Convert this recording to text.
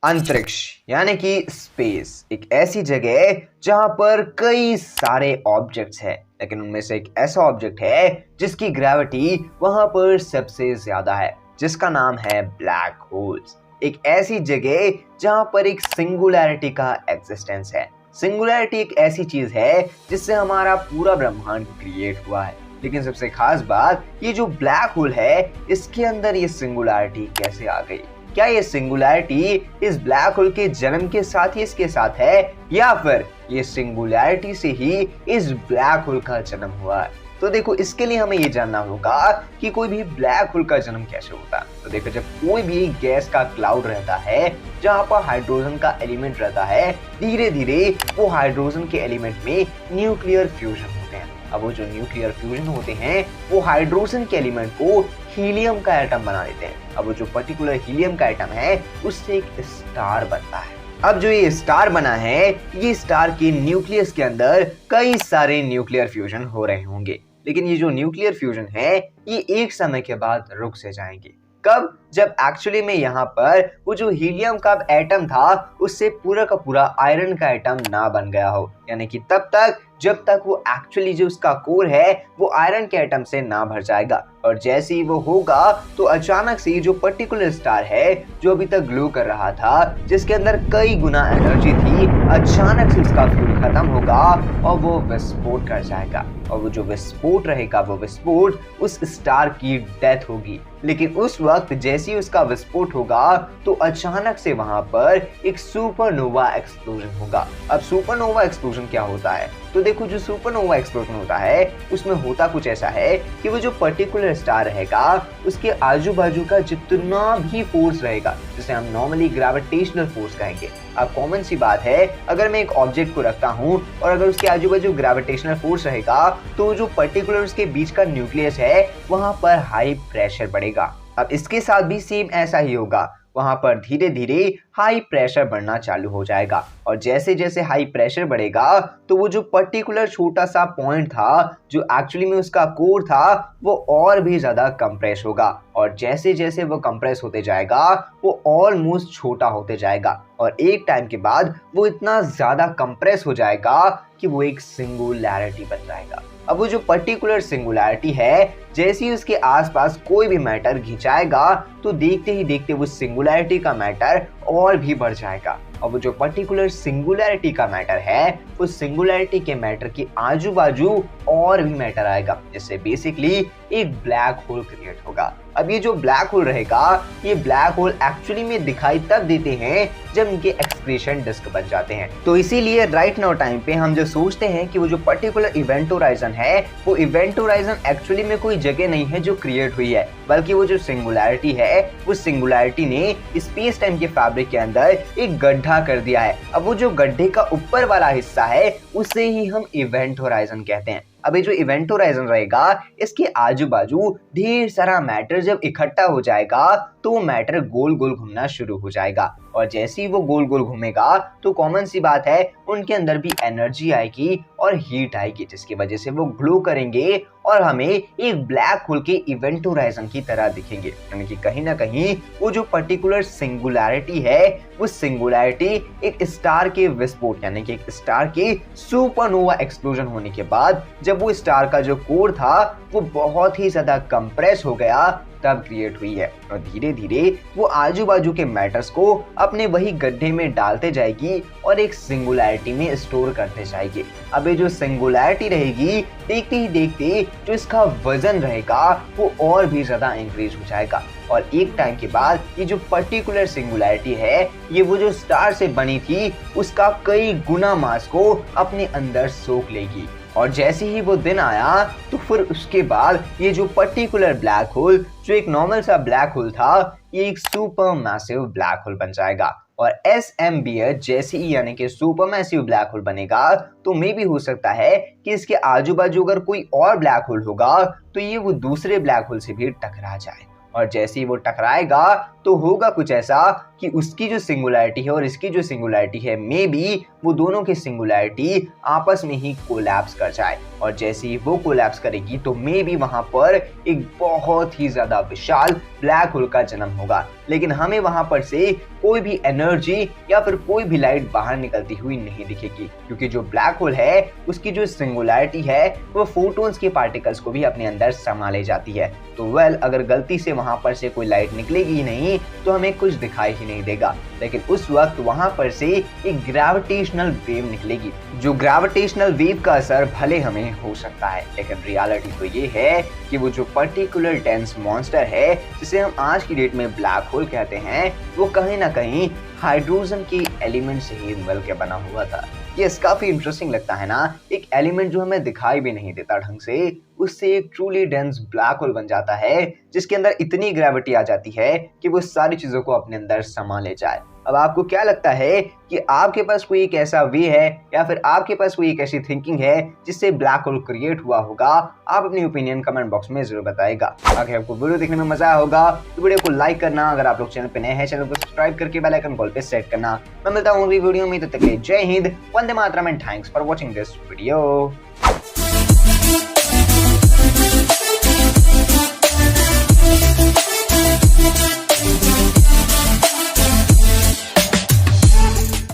अंतरिक्ष यानी कि स्पेस एक ऐसी जगह है जहां पर कई सारे ऑब्जेक्ट्स हैं, लेकिन उनमें से एक ऐसा ऑब्जेक्ट है जिसकी ग्रेविटी वहां पर सबसे ज्यादा है, जिसका नाम है ब्लैक होल्स। एक ऐसी जगह जहां पर एक सिंगुलैरिटी का एग्जिस्टेंस है। सिंगुलैरिटी एक ऐसी चीज है जिससे हमारा पूरा ब्रह्मांड क्रिएट हुआ है, लेकिन सबसे खास बात ये जो ब्लैक होल है इसके अंदर ये सिंगुलैरिटी कैसे आ गई। क्या ये सिंगुलैरिटी इस ब्लैक होल के जन्म के साथ ही इसके साथ है, या फिर ये सिंगुलैरिटी से ही इस ब्लैक होल का जन्म हुआ है? तो देखो, इसके लिए हमें ये जानना होगा कि कोई भी ब्लैक होल का जन्म कैसे होता है। तो देखो, जब कोई भी गैस का क्लाउड रहता है जहाँ पर हाइड्रोजन का एलिमेंट रहता है, धीरे धीरे वो हाइड्रोजन के एलिमेंट में न्यूक्लियर फ्यूजन होते हैं। अब वो जो न्यूक्लियर फ्यूजन होते हैं वो हाइड्रोजन के एलिमेंट को हीलियम का एटम बना देते हैं। अब वो जो पर्टिकुलर हीलियम का एटम है उससे एक स्टार बनता है। अब जो ये स्टार बना है, ये स्टार के न्यूक्लियस के अंदर कई सारे न्यूक्लियर फ्यूजन हो रहे होंगे, लेकिन ये जो न्यूक्लियर फ्यूजन है ये एक समय के बाद रुक से जाएंगे। कब? जब एक्चुअली में यहाँ पर वो जो हीलियम का एटम था उससे पूरा का पूरा आयरन का एटम ना बन गया हो, यानी कि तब तक जब तक वो एक्चुअली जो उसका कोर है वो आयरन के एटम से ना भर जाएगा। और जैसे ही वो होगा तो अचानक से जो पर्टिकुलर स्टार है जो अभी तक ग्लो कर रहा था, जिसके अंदर कई गुना एनर्जी थी, अचानक से उसका फ्यूल खत्म होगा और वो विस्फोट कर जाएगा। और वो जो विस्फोट रहेगा वो विस्फोट उस स्टार की डेथ होगी। लेकिन उस वक्त जैसे ही उसका विस्फोट होगा तो अचानक से वहां पर एक सुपरनोवा एक्सप्लोजन होगा। अब सुपरनोवा एक्सप्लोजन क्या होता है? तो देखो, जो सुपरनोवा एक्सप्लोजन होता है उसमें होता कुछ ऐसा है कि वो जो पर्टिकुलर स्टार रहेगा उसके आजू बाजू का जितना भी फोर्स रहेगा, जिसे हम नॉर्मली ग्रेविटेशनल फोर्स कहेंगे। अब कॉमन सी बात है, अगर मैं एक ऑब्जेक्ट को रखता हूँ और अगर उसके आजू बाजू ग्रेविटेशनल फोर्स रहेगा तो जो पर्टिकुलर उसके बीच का न्यूक्लियस है वहां पर हाई प्रेशर बढ़ेगा। अब इसके साथ भी सेम ऐसा ही होगा, वहां पर धीरे धीरे हाई प्रेशर बढ़ना चालू हो जाएगा। और जैसे जैसे हाई प्रेशर बढ़ेगा तो वो जो पर्टिकुलर छोटा सा पॉइंट था जो एक्चुअली में उसका कोर था वो और भी ज्यादा कंप्रेस होगा। और जैसे जैसे वो कंप्रेस होते जाएगा वो ऑलमोस्ट छोटा होते जाएगा और एक टाइम के बाद वो इतना ज्यादा कंप्रेस हो जाएगा कि वो एक सिंगुलैरिटी बन जाएगा। अब वो जो पर्टिकुलर सिंगुलैरिटी है, जैसे ही उसके आसपास कोई भी मैटर खिंचाएगा तो देखते ही देखते वो सिंगुलैरिटी का मैटर और भी बढ़ जाएगा। और वो जो पर्टिकुलर सिंगुलैरिटी का मैटर है उस सिंगुलैरिटी के मैटर के आजू बाजू और भी मैटर आएगा, जिससे बेसिकली एक ब्लैक होल क्रिएट होगा। अब ये जो ब्लैक होल रहेगा, ये ब्लैक होल एक्चुअली में दिखाई तब देते हैं जब इनके एक्सक्रीशन डिस्क बन जाते हैं। तो इसीलिए राइट नाउ टाइम पे हम जो सोचते हैं कि वो जो पर्टिकुलर इवेंट होराइजन है वो इवेंट होराइजन एक्चुअली में कोई जगह नहीं है जो क्रिएट हुई है, बल्कि वो जो सिंगुलैरिटी है वो सिंगुलैरिटी ने स्पेस टाइम के फैब्रिक के अंदर एक गड्ढा कर दिया है। अब वो जो गड्ढे का ऊपर वाला हिस्सा है उसे ही हम इवेंट होराइजन कहते हैं। अब ये जो इवेंट होराइजन रहेगा इसके आजू बाजू ढेर सारा मैटर जब इकट्ठा हो जाएगा तो वो मैटर गोल गोल घूमना शुरू हो जाएगा। और जैसे ही वो गोल गोल घूमेगा तो कॉमन सी बात है उनके अंदर भी एनर्जी आएगी और हीट आएगी, जिसकी वजह से वो ग्लो करेंगे और हमें एक ब्लैक होल के इवेंट होराइजन की तरह दिखेंगे। यानी कि कहीं ना कहीं वो जो पर्टिकुलर सिंगुलैरिटी है वो सिंगुलैरिटी एक स्टार के विस्फोट यानी कि एक स्टार के सुपरनोवा एक्सप्लोजन होने के बाद जब वो स्टार का जो कोर था वो बहुत ही ज्यादा कंप्रेस हो गया तब क्रिएट हुई है। और धीरे धीरे वो आजू बाजू के मैटर्स को अपने वही गड्ढे में डालते जाएगी और एक सिंगुलैरिटी में स्टोर करते जाएगी। अब ये जो सिंगुलैरिटी रहेगी, देखते ही देखते जो इसका वजन रहेगा वो और भी ज्यादा इंक्रीज हो जाएगा। और एक टाइम के बाद ये जो पर्टिकुलर सिंगुलैरिटी है ये वो जो स्टार से बनी थी उसका कई गुना मास को अपने अंदर सोख लेगी। और जैसे ही वो दिन आया तो फिर उसके बाद ये जो पर्टिकुलर ब्लैक होल जो एक नॉर्मल सा ब्लैक होल था ये एक सुपर मैसिव ब्लैक होल बन जाएगा। और SMBH जैसे ही यानी कि सुपर मैसिव ब्लैक होल बनेगा तो मे भी हो सकता है कि इसके आजू बाजू अगर कोई और ब्लैक होल होगा तो ये वो दूसरे ब्लैक होल से भी टकरा जाए। और जैसे ही वो टकराएगा तो होगा कुछ ऐसा कि उसकी जो सिंगुलैरिटी है और इसकी जो सिंगुलैरिटी है, मे बी वो दोनों की सिंगुलैरिटी आपस में ही कोलैप्स कर जाए, और जैसे ही वो कोलैप्स करेगी तो मे बी वहां पर एक बहुत ही ज्यादा विशाल ब्लैक होल का जन्म होगा। लेकिन हमें वहां पर से कोई भी एनर्जी या फिर कोई भी लाइट बाहर निकलती हुई नहीं दिखेगी, क्योंकि जो ब्लैक होल है उसकी जो सिंगुलैरिटी है वो फोटॉन्स के पार्टिकल्स को भी अपने अंदर समा ले जाती है। तो अगर गलती से वहां पर से कोई लाइट निकलेगी ही नहीं तो हमें कुछ दिखाई ही नहीं देगा, लेकिन उस वक्त वहां पर से एक ग्रेविटेशनल वेव निकलेगी। जो ग्रेविटेशनल वेव का असर भले हमें हो सकता है, लेकिन रियलिटी तो ये है कि वो जो पर्टिकुलर डेंस मॉन्स्टर है जिसे हम आज की डेट में ब्लैक होल कहते हैं, वो कहीं ना कहीं हाइड्रोजन के एलिमेंट से ही मिलकर बना हुआ था। ये काफी इंटरेस्टिंग लगता है ना, एक एलिमेंट जो हमें दिखाई भी नहीं देता ढंग से, उससे एक ट्रूली डेंस ब्लैक होल बन जाता है जिसके अंदर इतनी ग्रेविटी आ जाती है कि वो सारी चीजों को अपने अंदर समा ले जाए। अब आपको क्या लगता है कि आपके पास कोई एक ऐसा वे है या फिर आपके पास कोई एक ऐसी थिंकिंग है जिससे ब्लैक होल क्रिएट हुआ होगा? आप अपनी ओपिनियन कमेंट बॉक्स में जरूर बताइएगा। अगर आपको वीडियो देखने में मजा आया होगा तो वीडियो को लाइक करना, अगर आप लोग चैनल पे नए हैं चैनल को सब्सक्राइब करके बेल आइकन कॉल पे सेट करना। मैं मिलता हूँ अगली वीडियो में, तब तक के लिए जय हिंद, वंदे मातरम and thanks for watching this video.